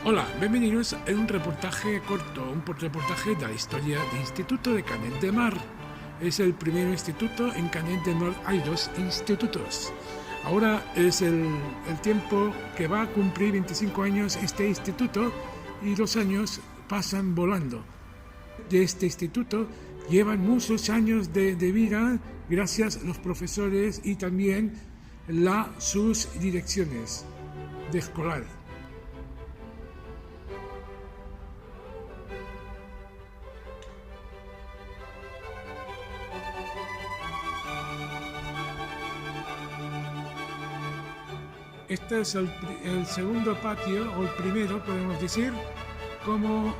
Hola, bienvenidos a un reportaje corto, un reportaje de la historia del Instituto de Canet de Mar. Es el primer instituto en Canet de Mar, hay dos institutos. Ahora es el tiempo que va a cumplir 25 años este instituto y los años pasan volando. De este instituto llevan muchos años de vida gracias a los profesores y también sus direcciones de escolar. Este es el segundo patio, o el primero, podemos decir, como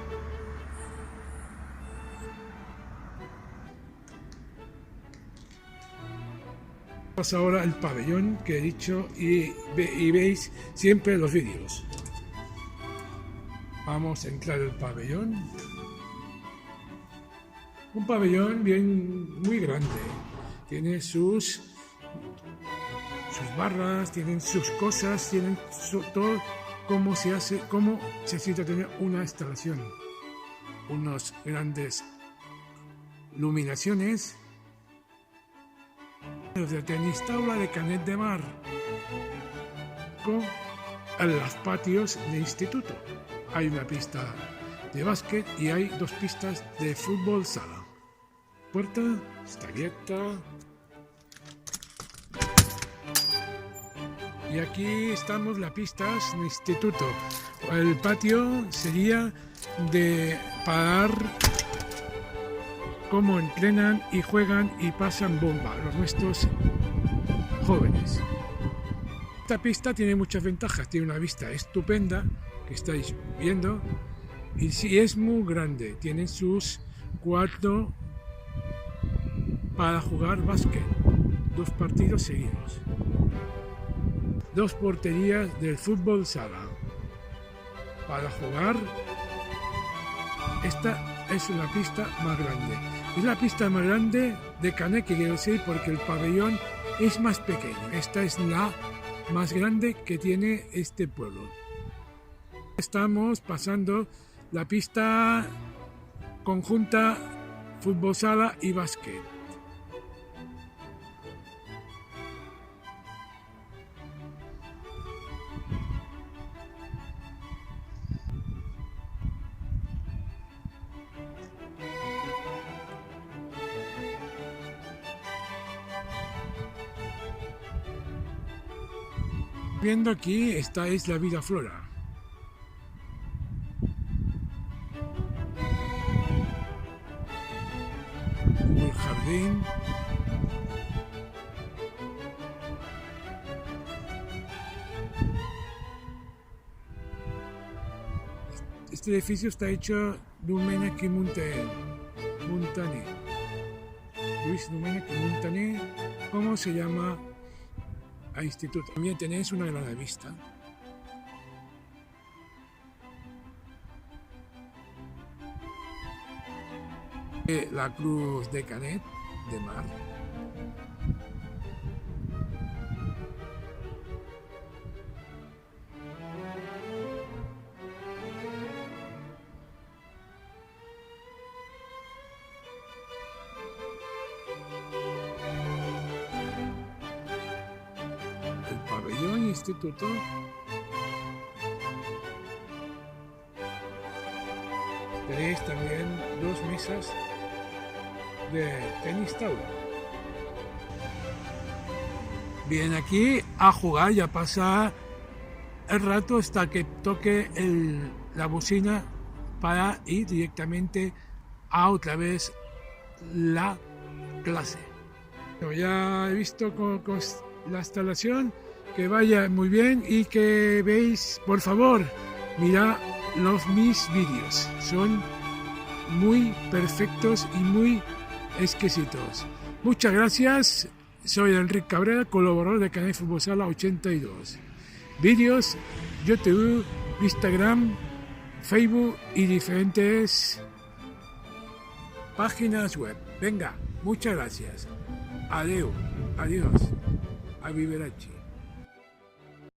pasa ahora el pabellón que he dicho y veis siempre los vídeos. Vamos a entrar al pabellón. Un pabellón muy grande. Tiene sus barras, tienen sus cosas, tienen todo cómo se necesita tener una instalación. Unas grandes iluminaciones. De tenis tabla de Canet de Mar con los patios del instituto. Hay una pista de básquet y hay dos pistas de fútbol sala. Puerta está abierta. Y aquí estamos la pista del instituto. El patio sería para cómo entrenan y juegan y pasan bomba los nuestros jóvenes. Esta pista tiene muchas ventajas, tiene una vista estupenda que estáis viendo y sí, es muy grande, tiene sus cuartos para jugar básquet, 2 partidos seguidos, 2 porterías del fútbol sala para jugar. Esta es una pista más grande. Es la pista más grande de Canet, que quiero decir, porque el pabellón es más pequeño. Esta es la más grande que tiene este pueblo. Estamos pasando la pista conjunta fútbol sala y básquet. Viendo aquí, esta es la Vida Flora. El jardín. Este edificio está hecho de Domènech i Montaner. Luis Domènech i Montaner, ¿cómo se llama? A instituto. También tenéis una gran vista. La Cruz de Canet de Mar. El pabellón instituto. Tenéis también 2 mesas de tenis tabla. Bien, aquí a jugar, ya pasa el rato hasta que toque la bocina para ir directamente a otra vez la clase. Ya he visto con la instalación, que vaya muy bien y que veis, por favor, mirad mis vídeos, son muy perfectos y muy exquisitos. Muchas gracias, soy Enrique Cabrera, colaborador de Canet Fútbol Sala 82. Vídeos, YouTube, Instagram, Facebook y diferentes páginas web. Venga, muchas gracias. Adiós. Arrivederci.